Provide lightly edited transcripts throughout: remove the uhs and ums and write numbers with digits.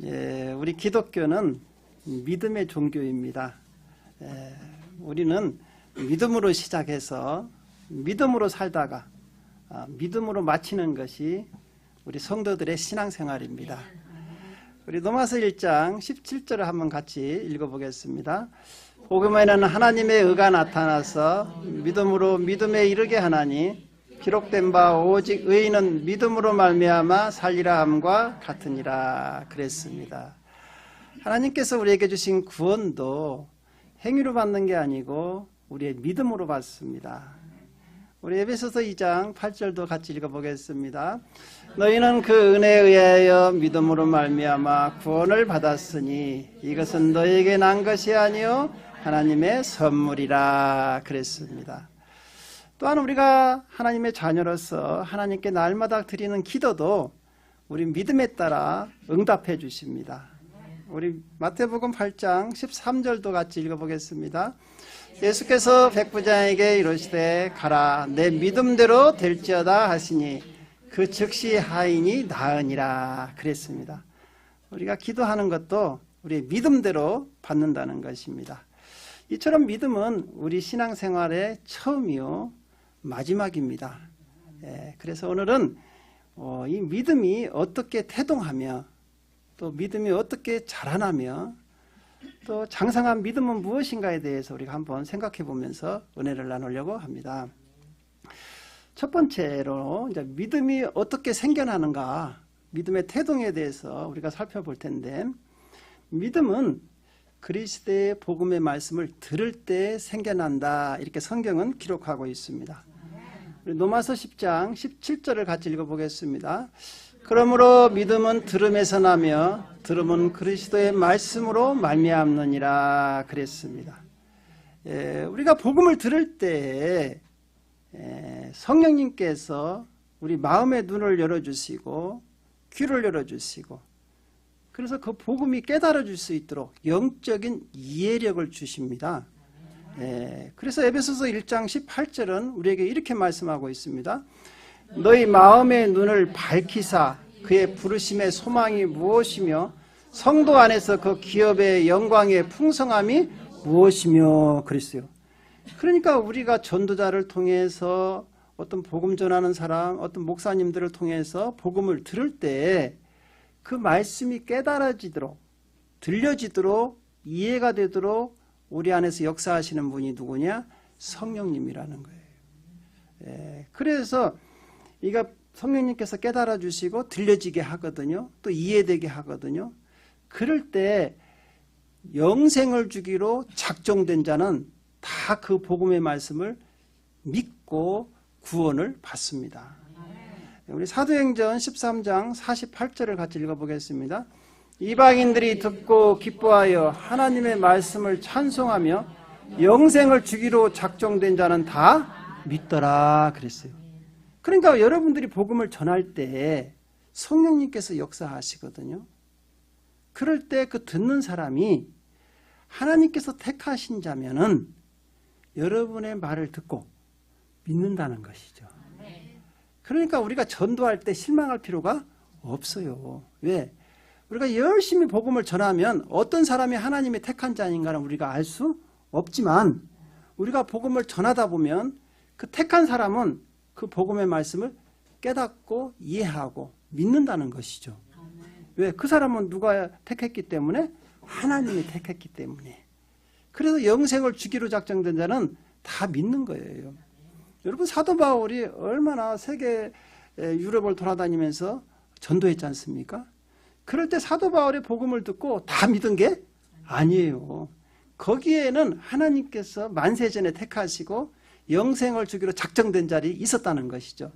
우리 기독교는 믿음의 종교입니다. 우리는 믿음으로 시작해서 믿음으로 살다가 믿음으로 마치는 것이 우리 성도들의 신앙생활입니다. 우리 로마서 1장 17절을 한번 같이 읽어보겠습니다. 복음에는 하나님의 의가 나타나서 믿음으로 믿음에 이르게 하나니 기록된 바 오직 의인은 믿음으로 말미암아 살리라 함과 같으니라 그랬습니다. 하나님께서 우리에게 주신 구원도 행위로 받는 게 아니고 우리의 믿음으로 받습니다. 우리 에베소서 2장 8절도 같이 읽어보겠습니다. 너희는 그 은혜에 의하여 믿음으로 말미암아 구원을 받았으니 이것은 너희에게 난 것이 아니요 하나님의 선물이라 그랬습니다. 또한 우리가 하나님의 자녀로서 하나님께 날마다 드리는 기도도 우리 믿음에 따라 응답해 주십니다. 우리 마태복음 8장 13절도 같이 읽어보겠습니다. 예수께서 백부장에게 이르시되 가라 내 믿음대로 될지어다 하시니 그 즉시 하인이 나으니라 그랬습니다. 우리가 기도하는 것도 우리의 믿음대로 받는다는 것입니다. 이처럼 믿음은 우리 신앙생활의 처음이요 마지막입니다. 그래서 오늘은 이 믿음이 어떻게 태동하며 또 믿음이 어떻게 자라나며 또 장성한 믿음은 무엇인가에 대해서 우리가 한번 생각해 보면서 은혜를 나누려고 합니다. 첫 번째로 이제 믿음이 어떻게 생겨나는가, 믿음의 태동에 대해서 우리가 살펴볼 텐데, 믿음은 그리스도의 복음의 말씀을 들을 때 생겨난다, 이렇게 성경은 기록하고 있습니다. 로마서 10장 17절을 같이 읽어보겠습니다. 그러므로 믿음은 들음에서 나며 들음은 그리스도의 말씀으로 말미암느니라 그랬습니다. 우리가 복음을 들을 때 성령님께서 우리 마음의 눈을 열어주시고 귀를 열어주시고 그래서 그 복음이 깨달아질 수 있도록 영적인 이해력을 주십니다. 그래서 에베소서 1장 18절은 우리에게 이렇게 말씀하고 있습니다. 너희 마음의 눈을 밝히사 그의 부르심의 소망이 무엇이며 성도 안에서 그 기업의 영광의 풍성함이 무엇이며 그랬어요. 그러니까 우리가 전도자를 통해서 어떤 복음 전하는 사람, 어떤 목사님들을 통해서 복음을 들을 때 그 말씀이 깨달아지도록 들려지도록 이해가 되도록 우리 안에서 역사하시는 분이 누구냐? 성령님이라는 거예요. 그래서 이가 성령님께서 깨달아 주시고 들려지게 하거든요. 또 이해되게 하거든요. 그럴 때 영생을 주기로 작정된 자는 다 그 복음의 말씀을 믿고 구원을 받습니다. 우리 사도행전 13장 48절을 같이 읽어보겠습니다. 이방인들이 듣고 기뻐하여 하나님의 말씀을 찬송하며 영생을 주기로 작정된 자는 다 믿더라 그랬어요. 그러니까 여러분들이 복음을 전할 때 성령님께서 역사하시거든요. 그럴 때 그 듣는 사람이 하나님께서 택하신 자면은 여러분의 말을 듣고 믿는다는 것이죠. 그러니까 우리가 전도할 때 실망할 필요가 없어요. 왜? 우리가 열심히 복음을 전하면 어떤 사람이 하나님의 택한 자인가는 우리가 알 수 없지만 우리가 복음을 전하다 보면 그 택한 사람은 그 복음의 말씀을 깨닫고 이해하고 믿는다는 것이죠. 왜? 그 사람은 누가 택했기 때문에? 하나님이 택했기 때문에. 그래서 영생을 주기로 작정된 자는 다 믿는 거예요. 여러분 사도 바울이 얼마나 세계 유럽을 돌아다니면서 전도했지 않습니까? 그럴 때 사도 바울의 복음을 듣고 다 믿은 게 아니에요. 거기에는 하나님께서 만세전에 택하시고 영생을 주기로 작정된 자리 있었다는 것이죠.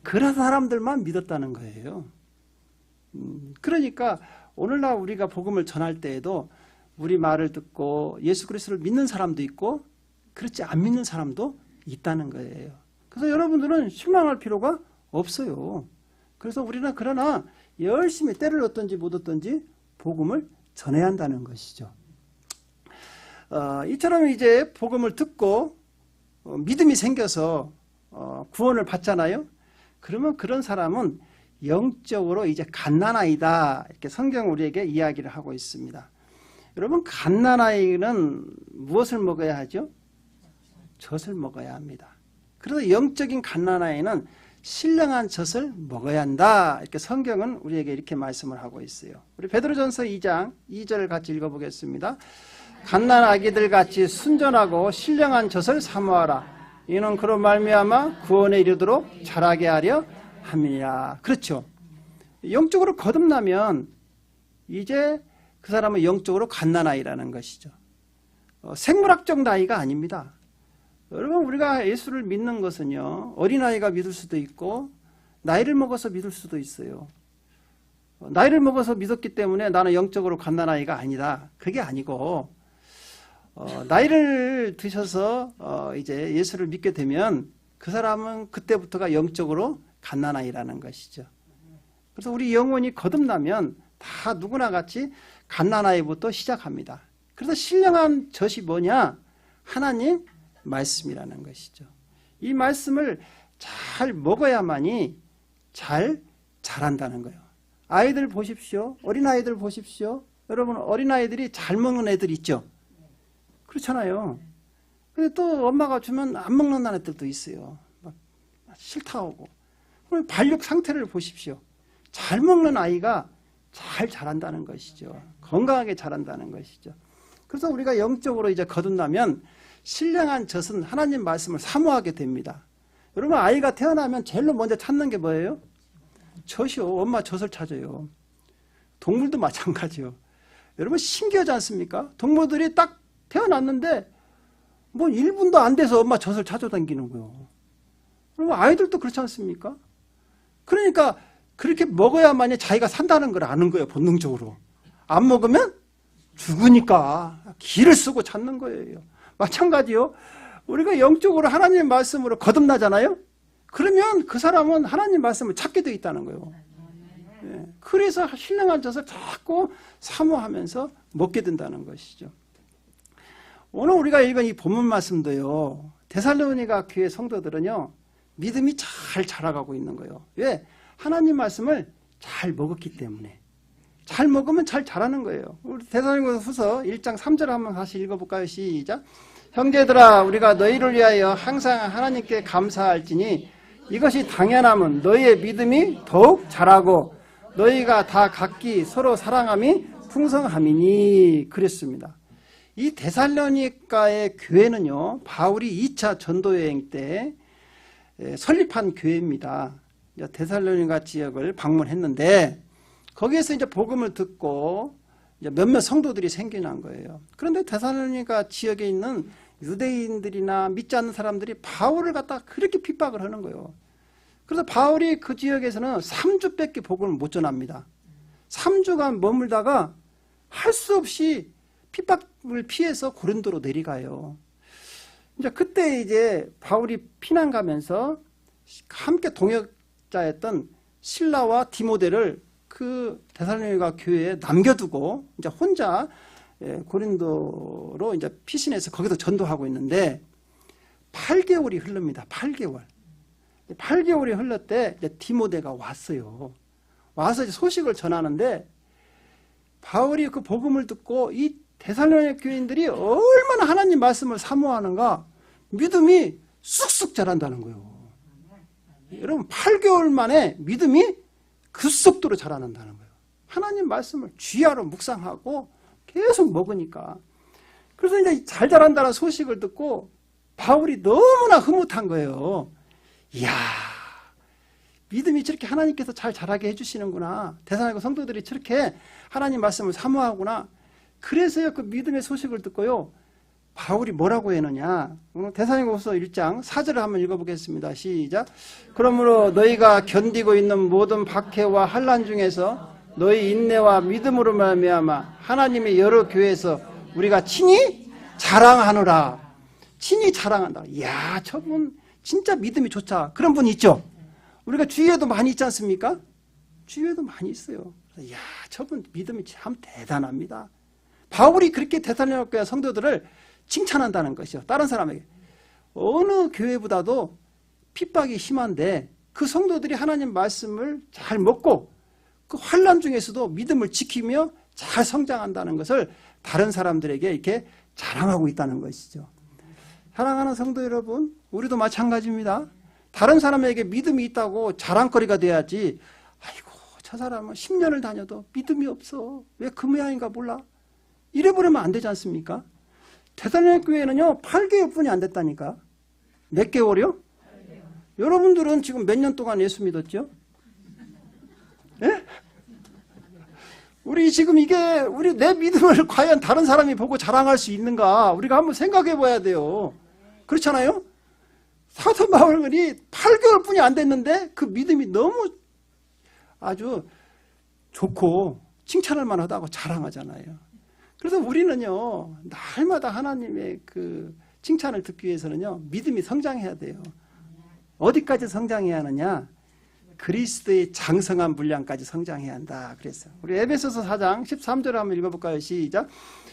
그런 사람들만 믿었다는 거예요. 그러니까 오늘날 우리가 복음을 전할 때에도 우리 말을 듣고 예수 그리스도를 믿는 사람도 있고 그렇지 안 믿는 사람도 있다는 거예요. 그래서 여러분들은 실망할 필요가 없어요. 그래서 우리는 그러나 열심히 때를 얻든지 못 얻든지 복음을 전해야 한다는 것이죠. 이처럼 이제 복음을 듣고 믿음이 생겨서 구원을 받잖아요. 그러면 그런 사람은 영적으로 이제 갓난아이다. 이렇게 성경 우리에게 이야기를 하고 있습니다. 여러분, 갓난아이는 무엇을 먹어야 하죠? 젖을 먹어야 합니다. 그래서 영적인 갓난아이는 신령한 젖을 먹어야 한다. 이렇게 성경은 우리에게 이렇게 말씀을 하고 있어요. 우리 베드로전서 2장 2절을 같이 읽어보겠습니다. 갓난아기들 같이 순전하고 신령한 젖을 사모하라. 이는 그로 말미암아 구원에 이르도록 자라게 하려 함이라. 그렇죠. 영적으로 거듭나면 이제 그 사람은 영적으로 갓난아이라는 것이죠. 생물학적 나이가 아닙니다. 여러분, 우리가 예수를 믿는 것은요, 어린아이가 믿을 수도 있고 나이를 먹어서 믿을 수도 있어요. 나이를 먹어서 믿었기 때문에 나는 영적으로 갓난아이가 아니다. 그게 아니고 나이를 드셔서 이제 예수를 믿게 되면 그 사람은 그때부터가 영적으로 갓난아이라는 것이죠. 그래서 우리 영혼이 거듭나면 다 누구나 같이 갓난아이부터 시작합니다. 그래서 신령한 젖이 뭐냐? 하나님 말씀이라는 것이죠. 이 말씀을 잘 먹어야만이 잘 자란다는 거예요. 아이들 보십시오. 어린아이들 보십시오. 여러분, 어린아이들이 잘 먹는 애들 있죠? 그렇잖아요. 근데 또 엄마가 주면 안 먹는 애들도 있어요. 막 싫다 하고. 그럼 발육 상태를 보십시오. 잘 먹는 아이가 잘 자란다는 것이죠. 건강하게 자란다는 것이죠. 그래서 우리가 영적으로 이제 거듭나면 신령한 젖은 하나님 말씀을 사모하게 됩니다. 여러분, 아이가 태어나면 제일 먼저 찾는 게 뭐예요? 젖이요. 엄마 젖을 찾아요. 동물도 마찬가지요. 여러분, 신기하지 않습니까? 동물들이 딱 태어났는데 뭐 1분도 안 돼서 엄마 젖을 찾아다니는 거예요. 여러분, 아이들도 그렇지 않습니까? 그러니까 그렇게 먹어야만이 자기가 산다는 걸 아는 거예요. 본능적으로. 안 먹으면 죽으니까 기를 쓰고 찾는 거예요. 마찬가지요. 우리가 영적으로 하나님 말씀으로 거듭나잖아요. 그러면 그 사람은 하나님 말씀을 찾게 돼 있다는 거예요. 예. 그래서 신령한 젖을 자꾸 사모하면서 먹게 된다는 것이죠. 오늘 우리가 읽은 이 본문 말씀도요, 데살로니가 교회 성도들은요, 믿음이 잘 자라가고 있는 거예요. 왜? 하나님 말씀을 잘 먹었기 때문에. 잘 먹으면 잘 자라는 거예요. 우리 데살로니가후서 1장 3절 한번 다시 읽어볼까요? 시작. 형제들아, 우리가 너희를 위하여 항상 하나님께 감사할지니 이것이 당연함은 너희의 믿음이 더욱 자라고 너희가 다 각기 서로 사랑함이 풍성함이니. 그랬습니다. 이 데살로니가의 교회는요, 바울이 2차 전도여행 때 설립한 교회입니다. 데살로니가 지역을 방문했는데 거기에서 이제 복음을 듣고 이제 몇몇 성도들이 생겨난 거예요. 그런데 데살로니가 지역에 있는 유대인들이나 믿지 않는 사람들이 바울을 갖다 그렇게 핍박을 하는 거예요. 그래서 바울이 그 지역에서는 3주밖에 복음을 못 전합니다. 3주간 머물다가 할 수 없이 핍박을 피해서 고린도로 내려가요. 이제 그때 이제 바울이 피난 가면서 함께 동역자였던 실라와 디모데를 그 데살로니가 교회에 남겨두고 이제 혼자 고린도로 이제 피신해서 거기서 전도하고 있는데 8개월이 흐릅니다. 8개월. 8개월이 흘렀 때 디모데가 왔어요. 와서 이제 소식을 전하는데 바울이 그 복음을 듣고 이 데살로니가 교인들이 얼마나 하나님 말씀을 사모하는가 믿음이 쑥쑥 자란다는 거예요. 여러분 8개월 만에 믿음이 급속도로 자라난다는 거예요. 하나님 말씀을 쥐하로 묵상하고 계속 먹으니까. 그래서 이제 잘 자란다는 소식을 듣고 바울이 너무나 흐뭇한 거예요. 이야, 믿음이 저렇게 하나님께서 잘 자라게 해주시는구나. 데살로니가 성도들이 저렇게 하나님 말씀을 사모하구나. 그래서요, 그 믿음의 소식을 듣고요, 바울이 뭐라고 했느냐. 데살로니가후서 1장 4절을 한번 읽어보겠습니다. 시작. 그러므로 너희가 견디고 있는 모든 박해와 환난 중에서 너희 인내와 믿음으로 말미암아 하나님의 여러 교회에서 우리가 친히 자랑하노라. 친히 자랑한다. 이야, 저분 진짜 믿음이 좋다. 그런 분 있죠? 우리가 주위에도 많이 있지 않습니까? 주위에도 많이 있어요. 이야, 저분 믿음이 참 대단합니다. 바울이 그렇게 데살로니가 교회 성도들을 칭찬한다는 것이죠. 다른 사람에게. 어느 교회보다도 핍박이 심한데 그 성도들이 하나님 말씀을 잘 먹고 그 환난 중에서도 믿음을 지키며 잘 성장한다는 것을 다른 사람들에게 이렇게 자랑하고 있다는 것이죠. 사랑하는 성도 여러분, 우리도 마찬가지입니다. 다른 사람에게 믿음이 있다고 자랑거리가 돼야지. 아이고, 저 사람은 10년을 다녀도 믿음이 없어. 왜 그 모양인가 몰라. 이래버리면 안 되지 않습니까? 대산의 교회는요 8개월뿐이 안 됐다니까. 몇 개월이요? 8개월. 여러분들은 지금 몇 년 동안 예수 믿었죠? 예? 우리 지금 이게 우리 내 믿음을 과연 다른 사람이 보고 자랑할 수 있는가 우리가 한번 생각해 봐야 돼요. 그렇잖아요? 사도 바울이 8개월뿐이 안 됐는데 그 믿음이 너무 아주 좋고 칭찬할 만하다고 자랑하잖아요. 그래서 우리는요 날마다 하나님의 그 칭찬을 듣기 위해서는요 믿음이 성장해야 돼요. 어디까지 성장해야 하느냐? 그리스도의 장성한 분량까지 성장해야 한다 그랬어요. 우리 에베소서 4장 13절 한번 읽어볼까요? 시작.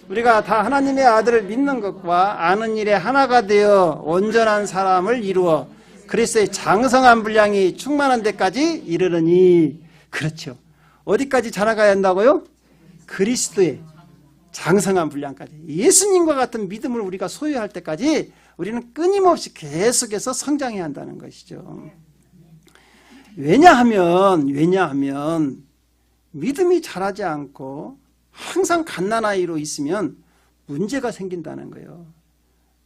우리가 다 하나님의 아들을 믿는 것과 아는 일에 하나가 되어 온전한 사람을 이루어 그리스도의 장성한 분량이 충만한 데까지 이르르니. 그렇죠. 어디까지 자라가야 한다고요? 그리스도의 장성한 분량까지. 예수님과 같은 믿음을 우리가 소유할 때까지 우리는 끊임없이 계속해서 성장해야 한다는 것이죠. 왜냐하면 믿음이 자라지 않고 항상 갓난아이로 있으면 문제가 생긴다는 거예요.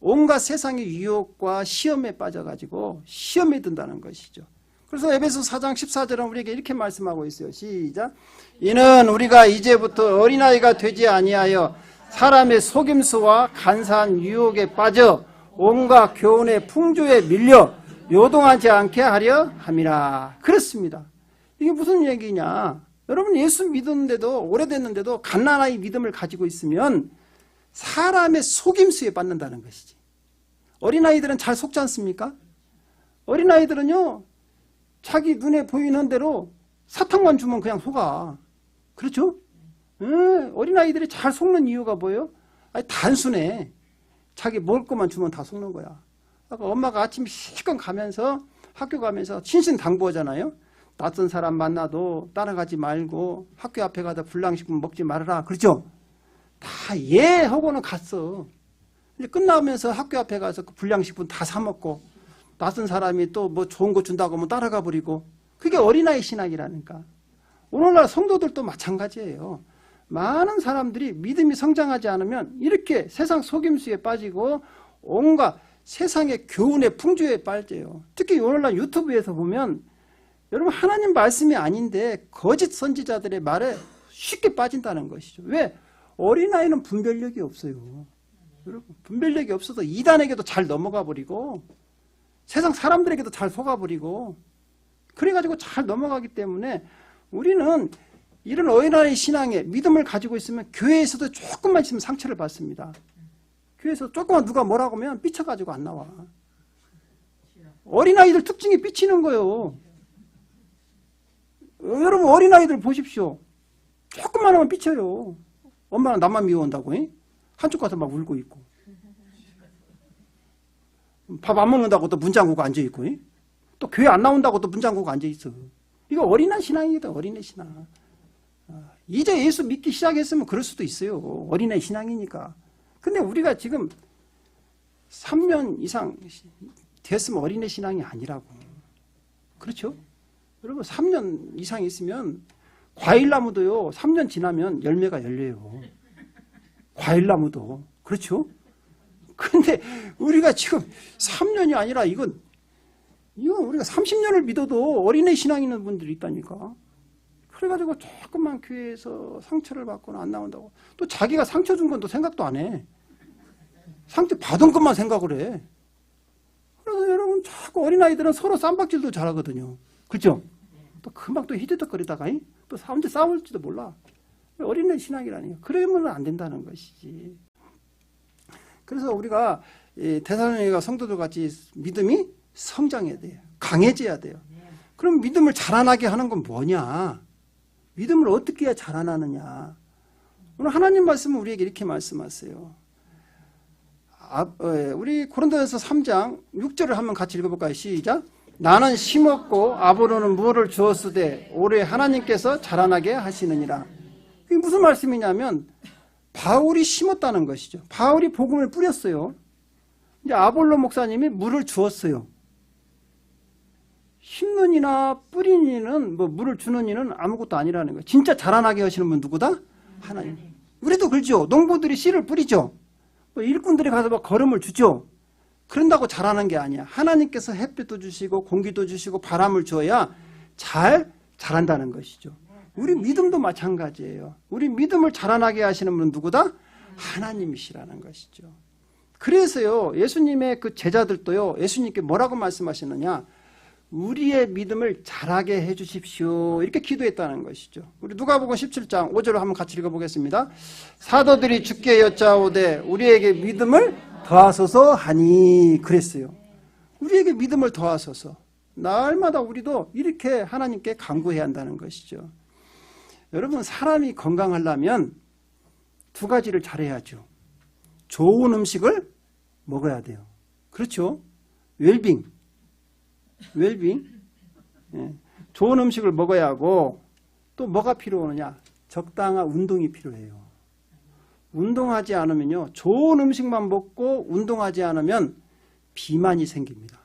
온갖 세상의 유혹과 시험에 빠져가지고 시험에 든다는 것이죠. 그래서 에베소 4장 14절은 우리에게 이렇게 말씀하고 있어요. 시작. 이는 우리가 이제부터 어린아이가 되지 아니하여 사람의 속임수와 간사한 유혹에 빠져 온갖 교훈의 풍조에 밀려 요동하지 않게 하려 함이라. 그렇습니다. 이게 무슨 얘기냐? 여러분 예수 믿었는데도 오래됐는데도 갓난아이 믿음을 가지고 있으면 사람의 속임수에 빠진다는 것이지. 어린아이들은 잘 속지 않습니까? 어린아이들은요 자기 눈에 보이는 대로 사탕만 주면 그냥 속아. 그렇죠? 어린아이들이 잘 속는 이유가 뭐예요? 아니, 단순해. 자기 먹을 것만 주면 다 속는 거야. 아까 엄마가 아침 실컷 가면서 학교 가면서 신신당부하잖아요. 낯선 사람 만나도 따라가지 말고 학교 앞에 가다 불량식품 먹지 말아라. 그렇죠? 다 예하고는 갔어. 이제 끝나면서 학교 앞에 가서 그 불량식품 다 사 먹고 낯선 사람이 또 뭐 좋은 거 준다고 하면 따라가 버리고. 그게 어린아이 신학이라니까. 오늘날 성도들도 마찬가지예요. 많은 사람들이 믿음이 성장하지 않으면 이렇게 세상 속임수에 빠지고 온갖 세상의 교훈의 풍조에 빠져요. 특히 오늘날 유튜브에서 보면 여러분 하나님 말씀이 아닌데 거짓 선지자들의 말에 쉽게 빠진다는 것이죠. 왜? 어린아이는 분별력이 없어요. 여러분 분별력이 없어서 이단에게도 잘 넘어가 버리고 세상 사람들에게도 잘 속아버리고 그래가지고 잘 넘어가기 때문에 우리는 이런 어린아이 신앙에 믿음을 가지고 있으면 교회에서도 조금만 있으면 상처를 받습니다. 교회에서 조금만 누가 뭐라고 하면 삐쳐가지고 안 나와. 어린아이들 특징이 삐치는 거예요. 여러분 어린아이들 보십시오. 조금만 하면 삐쳐요. 엄마는 나만 미워한다고 한쪽 가서 막 울고 있고 밥 안 먹는다고 또 문 잠그고 앉아있고 또 교회 안 나온다고 또 문 잠그고 앉아있어. 이거 어린아이 신앙이다. 어린애 신앙. 이제 예수 믿기 시작했으면 그럴 수도 있어요. 어린애 신앙이니까. 근데 우리가 지금 3년 이상 됐으면 어린애 신앙이 아니라고. 그렇죠? 여러분 3년 이상 있으면 과일나무도요 3년 지나면 열매가 열려요. 과일나무도. 그렇죠? 근데 우리가 지금 3년이 아니라 이건 우리가 30년을 믿어도 어린애 신앙 있는 분들이 있다니까. 그래가지고 조금만 교회에서 상처를 받거나 안 나온다고 또 자기가 상처 준 건 또 생각도 안 해. 상처 받은 것만 생각을 해. 그래서 여러분 자꾸 어린아이들은 서로 쌈박질도 잘하거든요. 그렇죠? 또 금방 또 히드덕거리다가 또 언제 싸울지도 몰라. 어린애 신앙이라니까. 그러면 안 된다는 것이지. 그래서 우리가 데살로니가 성도들 같이 믿음이 성장해야 돼요. 강해져야 돼요. 그럼 믿음을 자라나게 하는 건 뭐냐? 믿음을 어떻게 해야 자라나느냐? 오늘 하나님 말씀은 우리에게 이렇게 말씀하세요. 우리 고린도전서 3장 6절을 한번 같이 읽어볼까요? 시작. 나는 심었고 아브로는 무를 주었으되 올해 하나님께서 자라나게 하시느니라. 이게 무슨 말씀이냐면 바울이 심었다는 것이죠. 바울이 복음을 뿌렸어요. 이제 아볼로 목사님이 물을 주었어요. 심는 이나 뿌리는 이는 뭐 물을 주는 이는 아무것도 아니라는 거예요. 진짜 자라나게 하시는 분 누구다? 하나님. 우리도 그렇죠. 농부들이 씨를 뿌리죠. 뭐 일꾼들이 가서 막 거름을 주죠. 그런다고 자라는 게 아니야. 하나님께서 햇빛도 주시고 공기도 주시고 바람을 줘야 잘 자란다는 것이죠. 우리 믿음도 마찬가지예요. 우리 믿음을 자라나게 하시는 분은 누구다? 하나님이시라는 것이죠. 그래서요, 예수님의 그 제자들도요, 예수님께 뭐라고 말씀하시느냐? 우리의 믿음을 자라게 해 주십시오. 이렇게 기도했다는 것이죠. 우리 누가복음 17장 5절을 한번 같이 읽어보겠습니다. 사도들이 주께 여짜오되 우리에게 믿음을 더하소서 하니 그랬어요. 우리에게 믿음을 더하소서. 날마다 우리도 이렇게 하나님께 간구해야 한다는 것이죠. 여러분, 사람이 건강하려면 두 가지를 잘해야죠. 좋은 음식을 먹어야 돼요. 그렇죠? 웰빙. 예. 좋은 음식을 먹어야 하고 또 뭐가 필요하느냐? 적당한 운동이 필요해요. 운동하지 않으면요, 좋은 음식만 먹고 운동하지 않으면 비만이 생깁니다.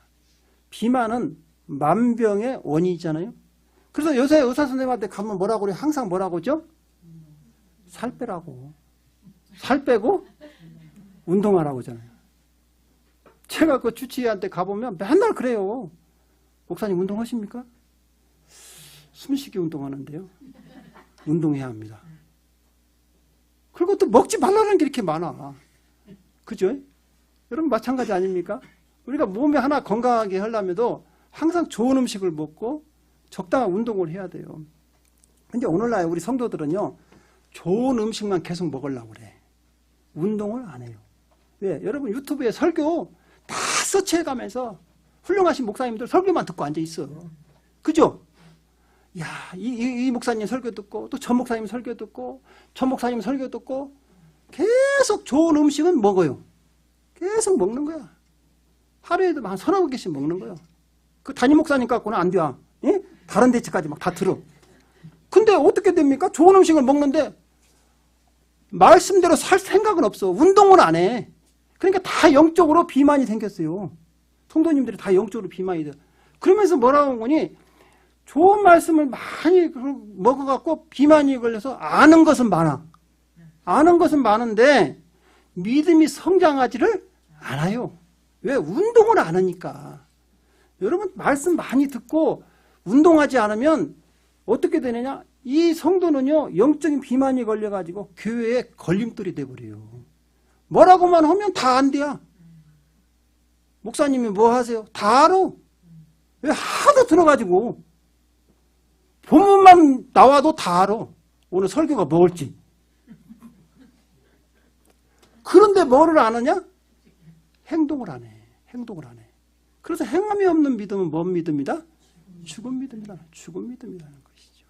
비만은 만병의 원인이잖아요. 그래서 요새 의사 선생님한테 가면 뭐라고 그래요? 항상 뭐라고 하죠? 살 빼라고. 살 빼고 운동하라고 하잖아요. 제가 그 주치의한테 가보면 맨날 그래요. 목사님 운동하십니까? 숨쉬기 운동하는데요. 운동해야 합니다. 그리고 또 먹지 말라는 게 이렇게 많아. 그죠? 여러분 마찬가지 아닙니까? 우리가 몸에 하나 건강하게 하려면도 항상 좋은 음식을 먹고 적당한 운동을 해야 돼요. 근데 오늘날 우리 성도들은요, 좋은 음식만 계속 먹으려고 그래. 운동을 안 해요. 왜? 여러분 유튜브에 설교 다 서치해가면서 훌륭하신 목사님들 설교만 듣고 앉아있어. 그죠? 야, 이 목사님 설교 듣고 또 저 목사님 설교 듣고 저 목사님 설교 듣고 계속 좋은 음식은 먹어요. 계속 먹는 거야. 하루에도 한 서너 개씩 먹는 거예요. 그 담임 목사님 갖고는 안 돼. 예? 다른 대체까지 막 다 들어. 근데 어떻게 됩니까? 좋은 음식을 먹는데 말씀대로 살 생각은 없어. 운동을 안 해. 그러니까 다 영적으로 비만이 생겼어요. 성도님들이 다 영적으로 비만이 돼. 그러면서 뭐라고 한 거니? 좋은 말씀을 많이 먹어갖고 비만이 걸려서 아는 것은 많아. 아는 것은 많은데 믿음이 성장하지를 않아요. 왜? 운동을 안 하니까. 여러분 말씀 많이 듣고 운동하지 않으면 어떻게 되느냐? 이 성도는요, 영적인 비만이 걸려가지고 교회에 걸림돌이 돼버려요. 뭐라고만 하면 다 안 돼요. 목사님이 뭐 하세요? 다 알아. 왜? 하도 들어가지고 본문만 나와도 다 알아. 오늘 설교가 뭘지. 그런데 뭐를 안 하냐? 행동을 안 해. 행동을 안 해. 그래서 행함이 없는 믿음은 뭔 믿음이다? 죽은 믿음이다. 죽은 믿음이라는 것이죠.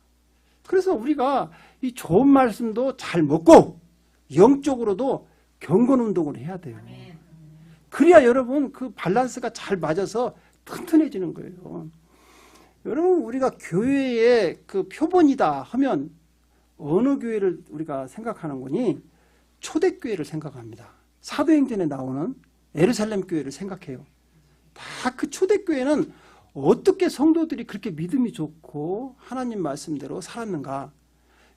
그래서 우리가 이 좋은 말씀도 잘 먹고 영적으로도 경건 운동을 해야 돼요. 그래야 여러분 그 밸런스가 잘 맞아서 튼튼해지는 거예요. 여러분 우리가 교회의 그 표본이다 하면 어느 교회를 우리가 생각하는 거니? 초대교회를 생각합니다. 사도행전에 나오는 예루살렘 교회를 생각해요. 다 그 초대교회는 어떻게 성도들이 그렇게 믿음이 좋고 하나님 말씀대로 살았는가?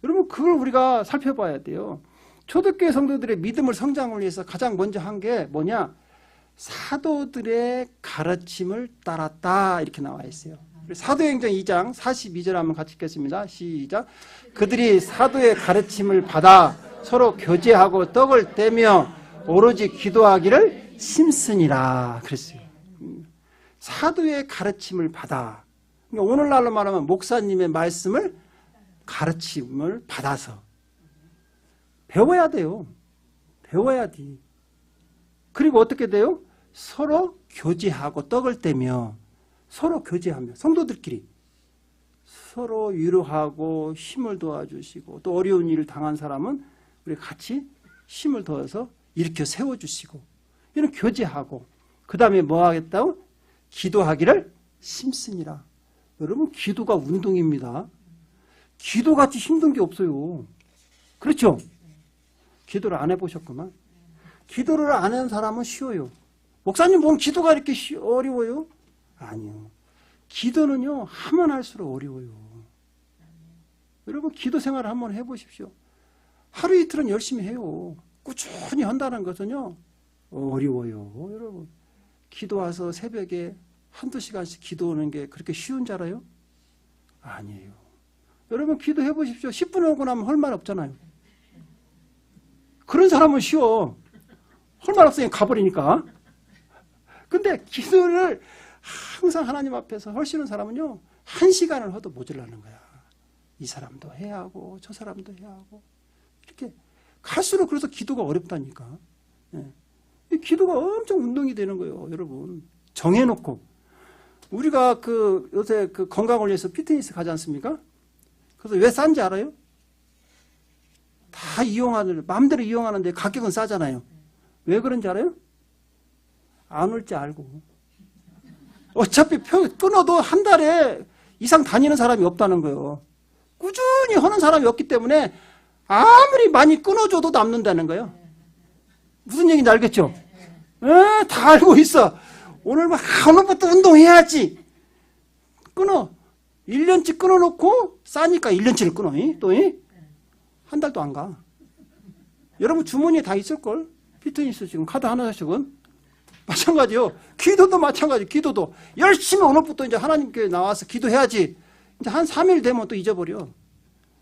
여러분 그걸 우리가 살펴봐야 돼요. 초대교회 성도들의 믿음을 성장을 위해서 가장 먼저 한 게 뭐냐? 사도들의 가르침을 따랐다 이렇게 나와 있어요. 사도행전 2장 42절 한번 같이 읽겠습니다. 시작. 그들이 사도의 가르침을 받아 서로 교제하고 떡을 떼며 오로지 기도하기를 심쓰니라 그랬어요. 사도의 가르침을 받아. 그러니까 오늘날로 말하면 목사님의 말씀을 가르침을 받아서 배워야 돼요. 배워야 돼. 그리고 어떻게 돼요? 서로 교제하고 떡을 떼며 서로 교제하며 성도들끼리 서로 위로하고 힘을 도와주시고 또 어려운 일을 당한 사람은 우리 같이 힘을 더해서 일으켜 세워주시고 이런 교제하고 그 다음에 뭐 하겠다고? 기도하기를 심쓰니라. 여러분, 기도가 운동입니다. 기도같이 힘든 게 없어요. 그렇죠? 기도를 안 해보셨구만. 기도를 안 하는 사람은 쉬워요. 목사님, 뭔 기도가 이렇게 어려워요? 아니요. 기도는요, 하면 할수록 어려워요. 여러분, 기도 생활을 한번 해보십시오. 하루 이틀은 열심히 해요. 꾸준히 한다는 것은요, 어려워요. 여러분, 기도 와서 새벽에 한두 시간씩 기도하는 게 그렇게 쉬운 줄 알아요? 아니에요. 여러분, 기도해 보십시오. 10분 오고 나면 할 말 없잖아요. 그런 사람은 쉬워. 할 말 없으니 가버리니까. 근데 기도를 항상 하나님 앞에서 하시는 사람은요, 1시간을 해도 모자라는 거야. 이 사람도 해야 하고 저 사람도 해야 하고 이렇게 갈수록 그래서 기도가 어렵다니까. 예. 이 기도가 엄청 운동이 되는 거예요, 여러분. 정해놓고 우리가 요새 건강을 위해서 피트니스 가지 않습니까? 그래서 왜 싼지 알아요? 다 마음대로 이용하는데 가격은 싸잖아요. 왜 그런지 알아요? 안 올지 알고. 어차피 끊어도 한 달에 이상 다니는 사람이 없다는 거예요. 꾸준히 하는 사람이 없기 때문에 아무리 많이 끊어줘도 남는다는 거예요. 무슨 얘기인지 알겠죠? 다 알고 있어. 오늘부터 운동해야지. 끊어. 1년치 끊어놓고 싸니까 1년치를 끊어. 또 한 달도 안 가. 여러분 주머니에 다 있을걸? 피트니스 지금 카드 하나씩은. 마찬가지요. 기도도 마찬가지. 기도도. 열심히 오늘부터 이제 하나님께 나와서 기도해야지. 이제 한 3일 되면 또 잊어버려.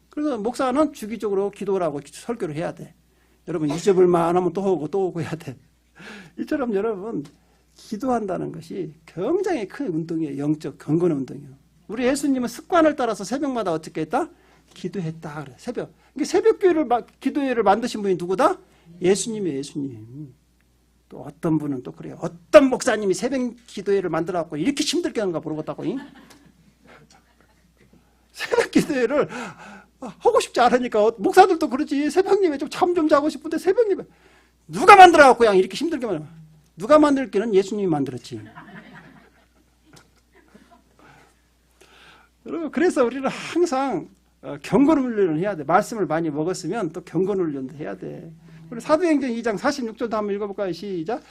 그래서 목사는 주기적으로 기도를 하고 설교를 해야 돼. 여러분 잊어볼만 하면 또 오고 해야 돼. 이처럼 여러분 기도한다는 것이 굉장히 큰 운동이에요. 영적 경건의 운동이에요. 우리 예수님은 습관을 따라서 새벽마다 어떻게 했다? 기도했다. 그래. 새벽. 이게 새벽교회를 기도회를 만드신 분이 누구다? 예수님이에요. 예수님. 또 어떤 분은 또 그래요. 어떤 목사님이 새벽 기도회를 만들어갖고 이렇게 힘들게 하는가 모르겠다고. 새벽 기도회를 하고 싶지 않으니까 목사들도 그러지. 새벽님에 좀 잠 좀 자고 싶은데 새벽님에 누가 만들어갖고 그냥 이렇게 힘들게 만들어. 누가 만들기는 예수님이 만들었지. 여러분, 그래서 우리는 항상 경건 훈련을 해야 돼. 말씀을 많이 먹었으면 또 경건 훈련도 해야 돼. 우리 사도행전 2장 46절도 한번 읽어볼까요? 시작.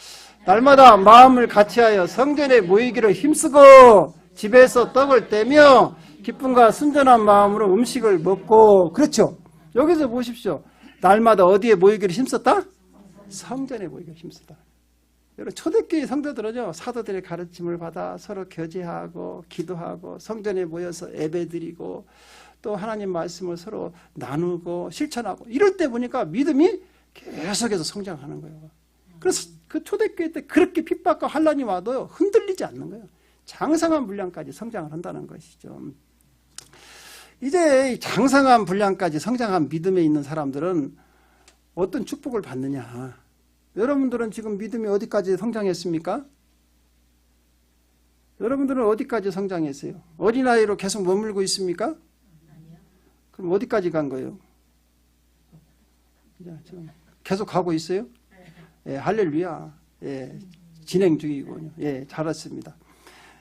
날마다 마음을 같이하여 성전에 모이기를 힘쓰고 집에서 떡을 떼며 기쁨과 순전한 마음으로 음식을 먹고. 그렇죠. 여기서 보십시오. 날마다 어디에 모이기를 힘썼다? 성전에 모이기를 힘썼다. 여러분 초대교회 성도들은요, 사도들의 가르침을 받아 서로 교제하고 기도하고 성전에 모여서 예배드리고 또 하나님 말씀을 서로 나누고 실천하고 이럴 때 보니까 믿음이 계속해서 성장하는 거예요. 그래서 그 초대교회 때 그렇게 핍박과 환난이 와도 흔들리지 않는 거예요. 장성한 분량까지 성장을 한다는 것이죠. 이제 장성한 분량까지 성장한 믿음에 있는 사람들은 어떤 축복을 받느냐. 여러분들은 지금 믿음이 어디까지 성장했습니까? 여러분들은 어디까지 성장했어요? 어린아이로 계속 머물고 있습니까? 그럼 어디까지 간 거예요? 계속 가고 있어요? 예, 할렐루야. 예, 진행 중이군요. 예, 잘했습니다.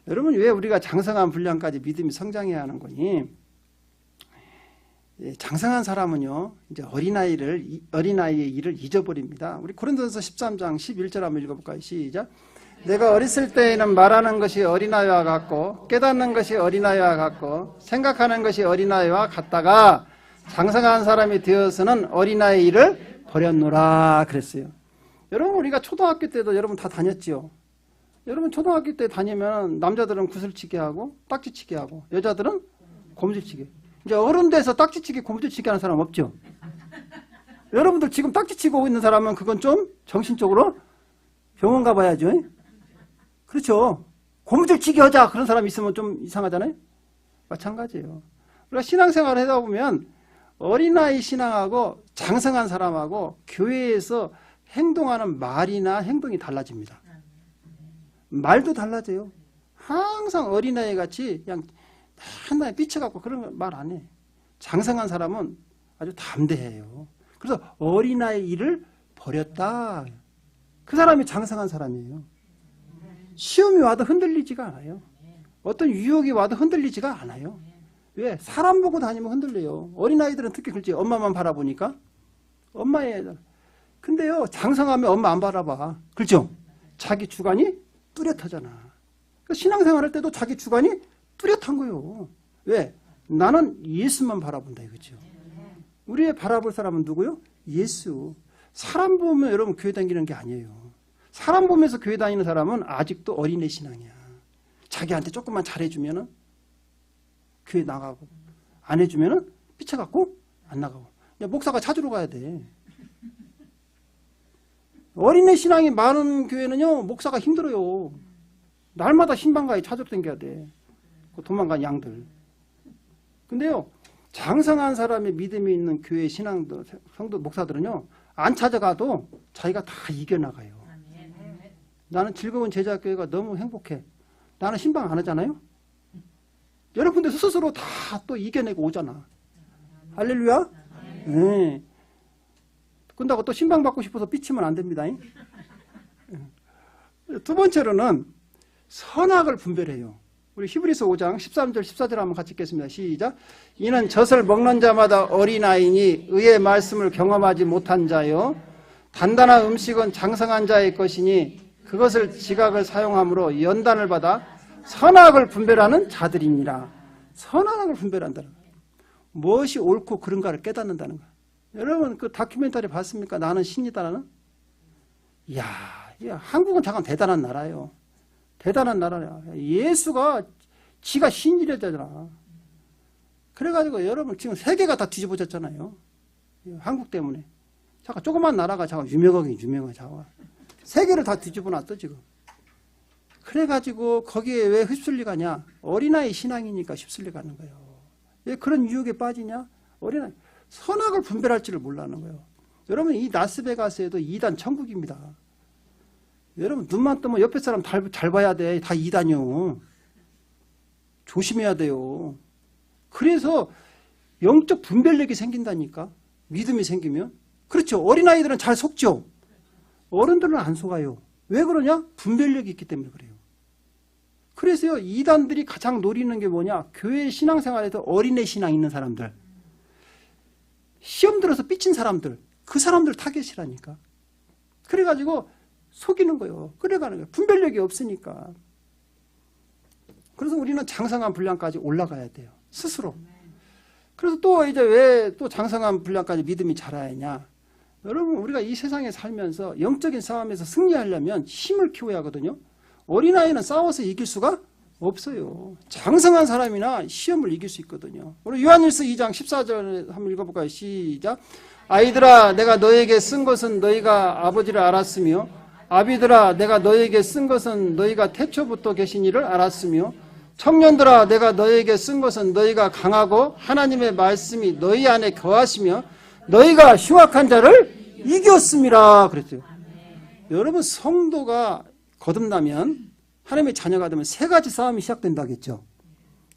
여러분, 왜 우리가 장성한 분량까지 믿음이 성장해야 하는 거니? 예, 장성한 사람은요, 이제 어린아이의 일을 잊어버립니다. 우리 고린도전서 13장 11절 한번 읽어볼까요? 시작. 내가 어렸을 때에는 말하는 것이 어린아이와 같고 깨닫는 것이 어린아이와 같고 생각하는 것이 어린아이와 같다가 장성한 사람이 되어서는 어린아이 일을 버렸노라 그랬어요. 여러분, 우리가 초등학교 때도 여러분 다 다녔지요. 여러분 초등학교 때 다니면 남자들은 구슬치기 하고 딱지치기 하고 여자들은 고무줄치기. 이제 어른 돼서 딱지치기 고무줄치기 하는 사람 없죠. 여러분들 지금 딱지치고 있는 사람은 그건 좀 정신적으로 병원 가봐야죠. 그렇죠. 고무줄치기 하자 그런 사람 있으면 좀 이상하잖아요. 마찬가지예요. 우리가 신앙생활을 하다 보면 어린아이 신앙하고 장성한 사람하고 교회에서 행동하는 말이나 행동이 달라집니다. 말도 달라져요. 항상 어린아이 같이 그냥 하나에 삐쳐갖고 그런 말 안 해. 장성한 사람은 아주 담대해요. 그래서 어린아이 일을 버렸다. 그 사람이 장성한 사람이에요. 시험이 와도 흔들리지가 않아요. 어떤 유혹이 와도 흔들리지가 않아요. 왜? 사람 보고 다니면 흔들려요. 어린아이들은 특히 그렇지. 엄마만 바라보니까. 엄마의 애들. 근데요, 장성하면 엄마 안 바라봐. 그렇죠? 자기 주관이 뚜렷하잖아. 그러니까 신앙생활 할 때도 자기 주관이 뚜렷한 거예요. 왜? 나는 예수만 바라본다 이거죠. 우리의 바라볼 사람은 누구요? 예수. 사람 보면 여러분 교회 다니는 게 아니에요. 사람 보면서 교회 다니는 사람은 아직도 어린애 신앙이야. 자기한테 조금만 잘해주면은 교회 나가고, 안 해주면은 삐쳐갖고 안 나가고. 목사가 찾으러 가야 돼. 어린애 신앙이 많은 교회는요, 목사가 힘들어요. 날마다 신방가에 찾으러 다녀야 돼. 도망간 양들. 근데요, 장성한 사람의 믿음이 있는 교회 신앙도, 성도, 목사들은요, 안 찾아가도 자기가 다 이겨나가요. 나는 즐거운 제자교회가 너무 행복해. 나는 신방 안 하잖아요? 여러분들 스스로 다 또 이겨내고 오잖아. 할렐루야? 네. 근다고 또 신방 받고 싶어서 삐치면 안 됩니다. 두 번째로는 선악을 분별해요. 우리 히브리서 5장 13절 14절 한번 같이 읽겠습니다. 시작. 이는 젖을 먹는 자마다 어린아이니 의의 말씀을 경험하지 못한 자요 단단한 음식은 장성한 자의 것이니 그것을 지각을 사용함으로 연단을 받아 선악을 분별하는 자들입니다. 선악을 분별한다는 거예요. 무엇이 옳고 그른가를 깨닫는다는 거예요. 여러분 그 다큐멘터리 봤습니까? 나는 신이다라는? 이야, 한국은 잠깐 대단한 나라예요. 대단한 나라야. 예수가 지가 신이래잖아. 그래가지고 여러분 지금 세계가 다 뒤집어졌잖아요. 한국 때문에. 잠깐 조그만 나라가 잠깐 유명하게 잠깐 세계를 다 뒤집어놨어 지금. 그래가지고 거기에 왜 휩쓸려 가냐? 어린아이 신앙이니까 휩쓸려 가는 거예요. 왜 그런 유혹에 빠지냐? 어린아이. 선악을 분별할 줄을 몰라는 거예요. 여러분 이 라스베가스에도 2단 천국입니다. 여러분 눈만 뜨면 옆에 사람 잘 봐야 돼. 다 2단이요. 조심해야 돼요. 그래서 영적 분별력이 생긴다니까. 믿음이 생기면. 그렇죠. 어린아이들은 잘 속죠. 어른들은 안 속아요. 왜 그러냐? 분별력이 있기 때문에 그래요. 그래서요, 이단들이 가장 노리는 게 뭐냐? 교회 신앙생활에서 어린애 신앙 있는 사람들, 시험 들어서 삐친 사람들, 그 사람들 타겟이라니까. 그래가지고 속이는 거예요. 끌어가는 거예요. 분별력이 없으니까. 그래서 우리는 장성한 분량까지 올라가야 돼요. 스스로. 그래서 또 이제 왜 또 장성한 분량까지 믿음이 자라야 하냐? 여러분 우리가 이 세상에 살면서 영적인 싸움에서 승리하려면 힘을 키워야 하거든요. 어린아이는 싸워서 이길 수가 없어요. 장성한 사람이나 시험을 이길 수 있거든요. 우리 요한일서 2장 14절 한번 읽어볼까요? 시작. 아이들아 내가 너에게 쓴 것은 너희가 아버지를 알았으며 아비들아 내가 너에게 쓴 것은 너희가 태초부터 계신 이를 알았으며 청년들아 내가 너에게 쓴 것은 너희가 강하고 하나님의 말씀이 너희 안에 거하시며 너희가 흉악한 자를 이겼습니다. 그랬어요. 여러분 성도가 거듭나면 하나님의 자녀가 되면 세 가지 싸움이 시작된다겠죠.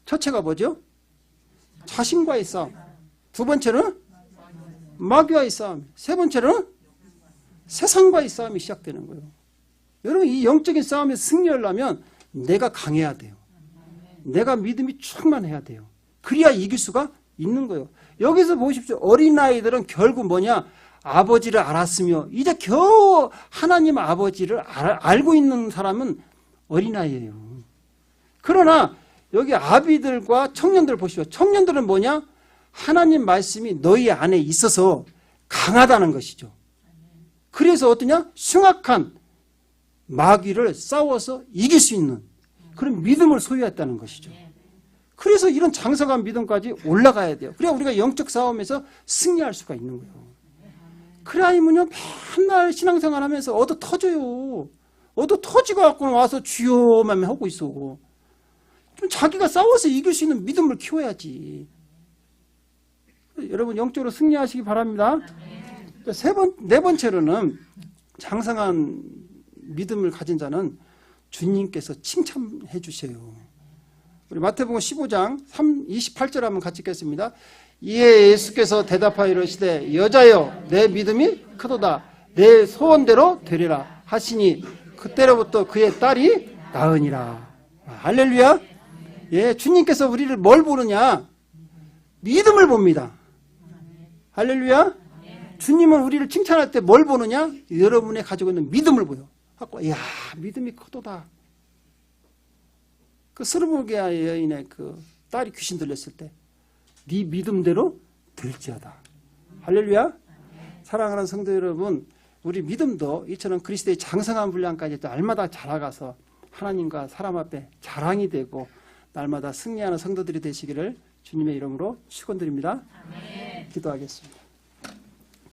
첫째가 뭐죠? 자신과의 싸움. 두 번째는 마귀와의 싸움. 세 번째는 세상과의 싸움이 시작되는 거예요. 여러분 이 영적인 싸움에서 승리하려면 내가 강해야 돼요. 내가 믿음이 충만해야 돼요. 그래야 이길 수가 있는 거예요. 여기서 보십시오. 어린아이들은 결국 뭐냐? 아버지를 알았으며 이제 겨우 하나님 아버지를 알고 있는 사람은 어린아이예요. 그러나 여기 아비들과 청년들 보시오. 청년들은 뭐냐? 하나님 말씀이 너희 안에 있어서 강하다는 것이죠. 그래서 어떠냐? 흉악한 마귀를 싸워서 이길 수 있는 그런 믿음을 소유했다는 것이죠. 그래서 이런 장성한 믿음까지 올라가야 돼요. 그래야 우리가 영적 싸움에서 승리할 수가 있는 거예요. 그래야면요 맨날 신앙생활 하면서 얻어 터져요. 얻어 터지고 갖고는 와서 주여만 하고 있어. 좀 자기가 싸워서 이길 수 있는 믿음을 키워야지. 여러분 영적으로 승리하시기 바랍니다. 네 번째로는 장성한 믿음을 가진 자는 주님께서 칭찬해 주세요. 우리 마태복음 15장 28절 한번 같이 읽겠습니다. 이에 예수께서 대답하여 이르시되 여자여 내 믿음이 크도다 내 소원대로 되리라 하시니 그때로부터 그의 딸이 나으니라. 할렐루야. 예, 주님께서 우리를 뭘 보느냐? 믿음을 봅니다. 할렐루야. 주님은 우리를 칭찬할 때 뭘 보느냐? 여러분의 가지고 있는 믿음을 보여. 하고, 이야, 믿음이 크도다. 그 스르보게아 여인의 그 딸이 귀신 들렸을 때, 네 믿음대로 될지어다. 할렐루야. 사랑하는 성도 여러분, 우리 믿음도 이처럼 그리스도의 장성한 분량까지 날마다 자라가서 하나님과 사람 앞에 자랑이 되고 날마다 승리하는 성도들이 되시기를 주님의 이름으로 축원드립니다. 기도하겠습니다.